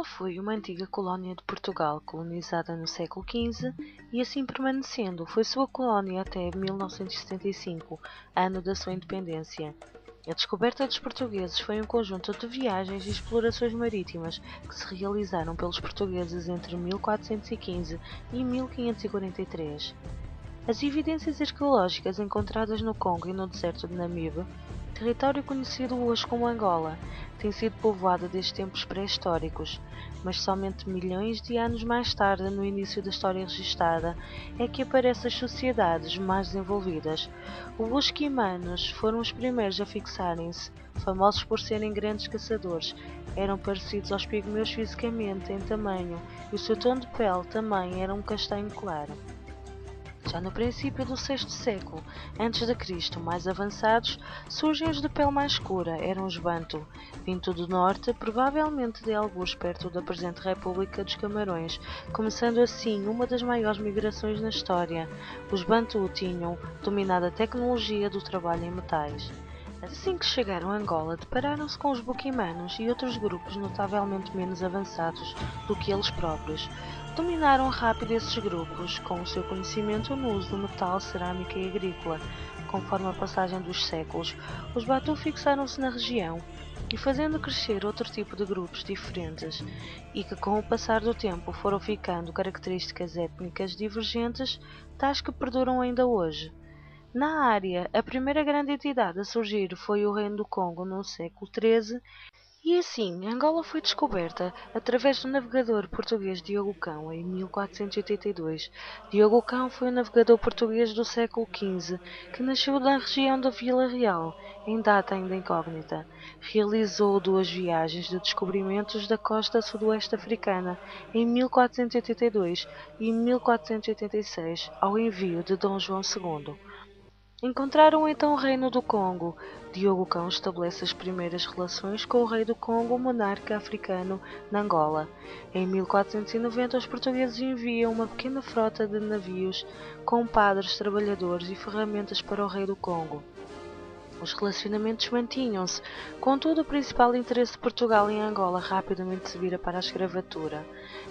foi uma antiga colónia de Portugal, colonizada no século XV e assim permanecendo. Foi sua colónia até 1975, ano da sua independência. A descoberta dos portugueses foi um conjunto de viagens e explorações marítimas que se realizaram pelos portugueses entre 1415 e 1543. As evidências arqueológicas encontradas no Congo e no deserto de Namibe, território conhecido hoje como Angola, tem sido povoado desde tempos pré-históricos, mas somente milhões de anos mais tarde, no início da história registada, é que aparecem as sociedades mais desenvolvidas. Os quimanos foram os primeiros a fixarem-se, famosos por serem grandes caçadores. Eram parecidos aos pigmeus fisicamente em tamanho, e o seu tom de pele também era um castanho claro. Já no princípio do sexto século a.C., mais avançados, surgem os de pele mais escura, eram os Bantu, vindo do norte, provavelmente de algures perto da presente República dos Camarões, começando assim uma das maiores migrações na história. Os Bantu tinham dominado a tecnologia do trabalho em metais. Assim que chegaram a Angola, depararam-se com os Buquimanos e outros grupos notavelmente menos avançados do que eles próprios. Dominaram rápido esses grupos, com o seu conhecimento no uso do metal, cerâmica e agrícola. Conforme a passagem dos séculos, os Batu fixaram-se na região e fazendo crescer outro tipo de grupos diferentes e que com o passar do tempo foram ficando características étnicas divergentes, tais que perduram ainda hoje. Na área, a primeira grande entidade a surgir foi o Reino do Congo no século XIII, e assim Angola foi descoberta através do navegador português Diogo Cão em 1482. Diogo Cão foi um navegador português do século XV que nasceu na região da Vila Real, em data ainda incógnita. Realizou duas viagens de descobrimentos da costa sudoeste africana em 1482 e 1486, ao envio de Dom João II. Encontraram então o Reino do Congo. Diogo Cão estabelece as primeiras relações com o rei do Congo, monarca africano, na Angola. Em 1490, os portugueses enviam uma pequena frota de navios com padres, trabalhadores e ferramentas para o rei do Congo. Os relacionamentos mantinham-se, contudo o principal interesse de Portugal em Angola rapidamente se vira para a escravatura.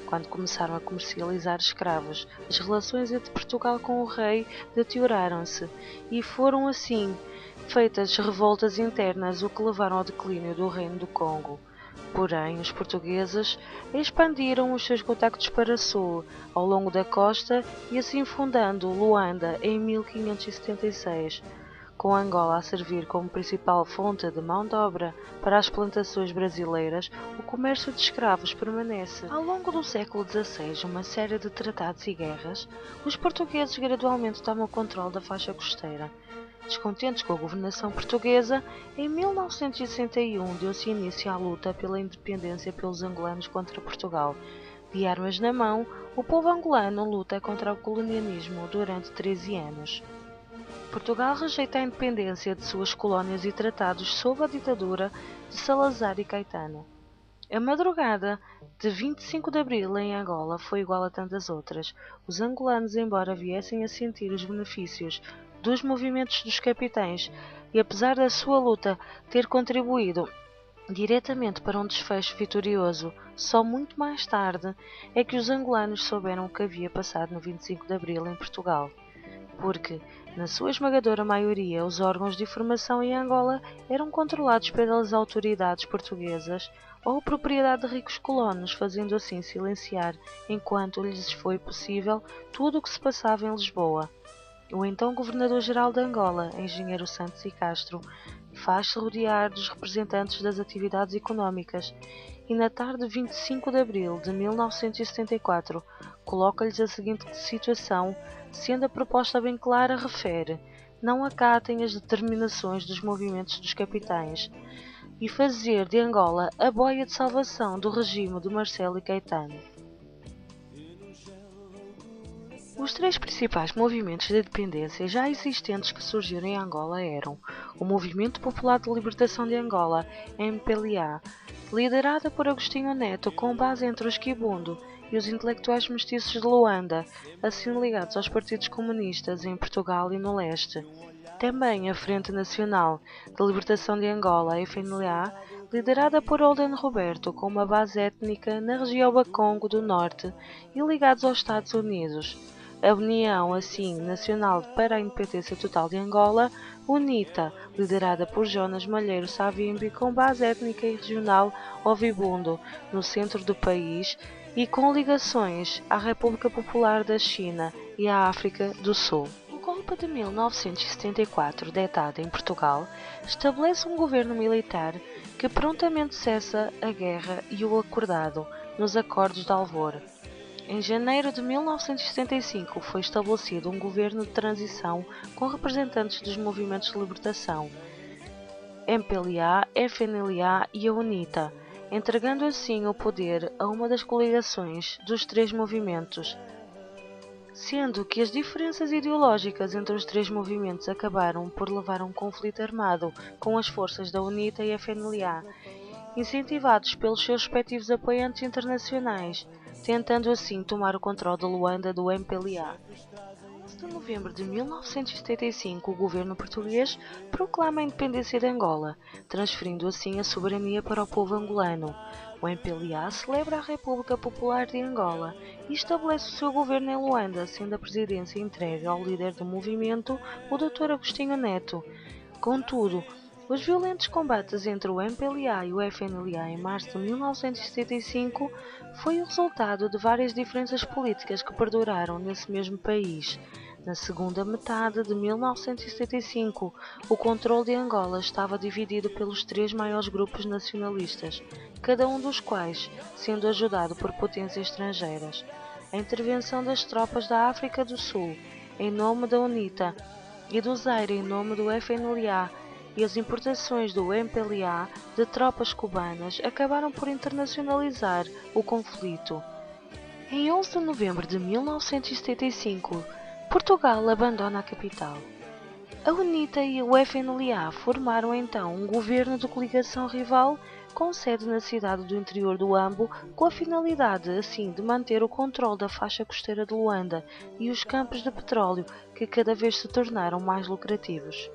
Quando começaram a comercializar escravos, as relações entre Portugal com o rei deterioraram-se e foram assim feitas revoltas internas, o que levaram ao declínio do Reino do Congo. Porém, os portugueses expandiram os seus contactos para sul, ao longo da costa, e assim fundando Luanda em 1576. Com Angola a servir como principal fonte de mão de obra para as plantações brasileiras, o comércio de escravos permanece. Ao longo do século XVI, uma série de tratados e guerras, os portugueses gradualmente tomam o controle da faixa costeira. Descontentes com a governação portuguesa, em 1961 deu-se início à luta pela independência pelos angolanos contra Portugal. De armas na mão, o povo angolano luta contra o colonialismo durante 13 anos. Portugal rejeita a independência de suas colónias e tratados sob a ditadura de Salazar e Caetano. A madrugada de 25 de abril em Angola foi igual a tantas outras. Os angolanos, embora viessem a sentir os benefícios dos movimentos dos capitães e apesar da sua luta ter contribuído diretamente para um desfecho vitorioso, só muito mais tarde é que os angolanos souberam o que havia passado no 25 de abril em Portugal. Porque, na sua esmagadora maioria, os órgãos de informação em Angola eram controlados pelas autoridades portuguesas ou propriedade de ricos colonos, fazendo assim silenciar, enquanto lhes foi possível, tudo o que se passava em Lisboa. O então governador-geral de Angola, engenheiro Santos e Castro, faz-se rodear dos representantes das atividades económicas e na tarde de 25 de abril de 1974 coloca-lhes a seguinte situação, sendo a proposta bem clara, refere: não acatem as determinações dos movimentos dos capitães e fazer de Angola a boia de salvação do regime de Marcelo e Caetano. Os três principais movimentos de independência já existentes que surgiram em Angola eram o Movimento Popular de Libertação de Angola, MPLA, liderada por Agostinho Neto, com base entre os Quibundo e os intelectuais mestiços de Luanda, assim ligados aos partidos comunistas em Portugal e no leste. Também a Frente Nacional de Libertação de Angola, FNLA, liderada por Holden Roberto, com uma base étnica na região Bakongo do Norte e ligados aos Estados Unidos. A União, assim, Nacional para a Independência Total de Angola, UNITA, liderada por Jonas Malheiro Savimbi, com base étnica e regional Ovibundo, no centro do país, e com ligações à República Popular da China e à África do Sul. O golpe de 1974, detado em Portugal, estabelece um governo militar que prontamente cessa a guerra e o acordado nos Acordos de Alvor. Em janeiro de 1975 foi estabelecido um governo de transição com representantes dos movimentos de libertação, MPLA, FNLA e a UNITA, entregando assim o poder a uma das coligações dos três movimentos, sendo que as diferenças ideológicas entre os três movimentos acabaram por levar a um conflito armado com as forças da UNITA e FNLA, incentivados pelos seus respectivos apoiantes internacionais, tentando assim tomar o controle de Luanda do MPLA. Em 11 de novembro de 1975, o governo português proclama a independência de Angola, transferindo assim a soberania para o povo angolano. O MPLA celebra a República Popular de Angola e estabelece o seu governo em Luanda, sendo a presidência entregue ao líder do movimento, o Dr. Agostinho Neto. Contudo, os violentos combates entre o MPLA e o FNLA em março de 1975 foi o resultado de várias diferenças políticas que perduraram nesse mesmo país. Na segunda metade de 1975, o controle de Angola estava dividido pelos três maiores grupos nacionalistas, cada um dos quais sendo ajudado por potências estrangeiras. A intervenção das tropas da África do Sul, em nome da UNITA, e do Zaire em nome do FNLA, e as importações do MPLA de tropas cubanas acabaram por internacionalizar o conflito. Em 11 de novembro de 1975, Portugal abandona a capital. A UNITA e o FNLA formaram então um governo de coligação rival com sede na cidade do interior do Ambo, com a finalidade, assim, de manter o controle da faixa costeira de Luanda e os campos de petróleo, que cada vez se tornaram mais lucrativos.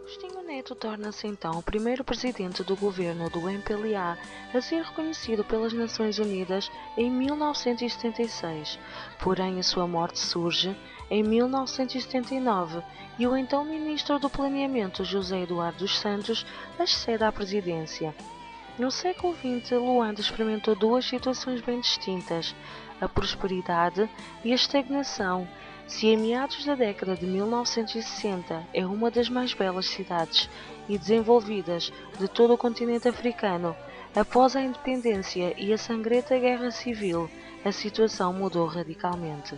Agostinho Neto torna-se então o primeiro presidente do governo do MPLA a ser reconhecido pelas Nações Unidas em 1976, porém a sua morte surge em 1979 e o então ministro do Planeamento José Eduardo dos Santos accede à presidência. No século XX, Luanda experimentou duas situações bem distintas, a prosperidade e a estagnação. Se em meados da década de 1960 é uma das mais belas cidades e desenvolvidas de todo o continente africano, após a independência e a sangrenta guerra civil, a situação mudou radicalmente.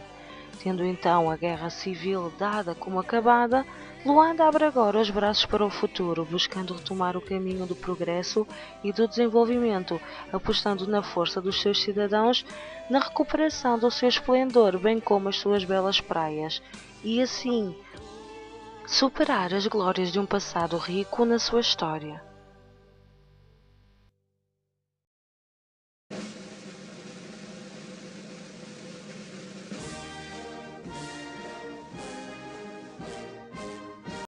Tendo então a guerra civil dada como acabada, Luanda abre agora os braços para o futuro, buscando retomar o caminho do progresso e do desenvolvimento, apostando na força dos seus cidadãos, na recuperação do seu esplendor, bem como as suas belas praias, e assim superar as glórias de um passado rico na sua história.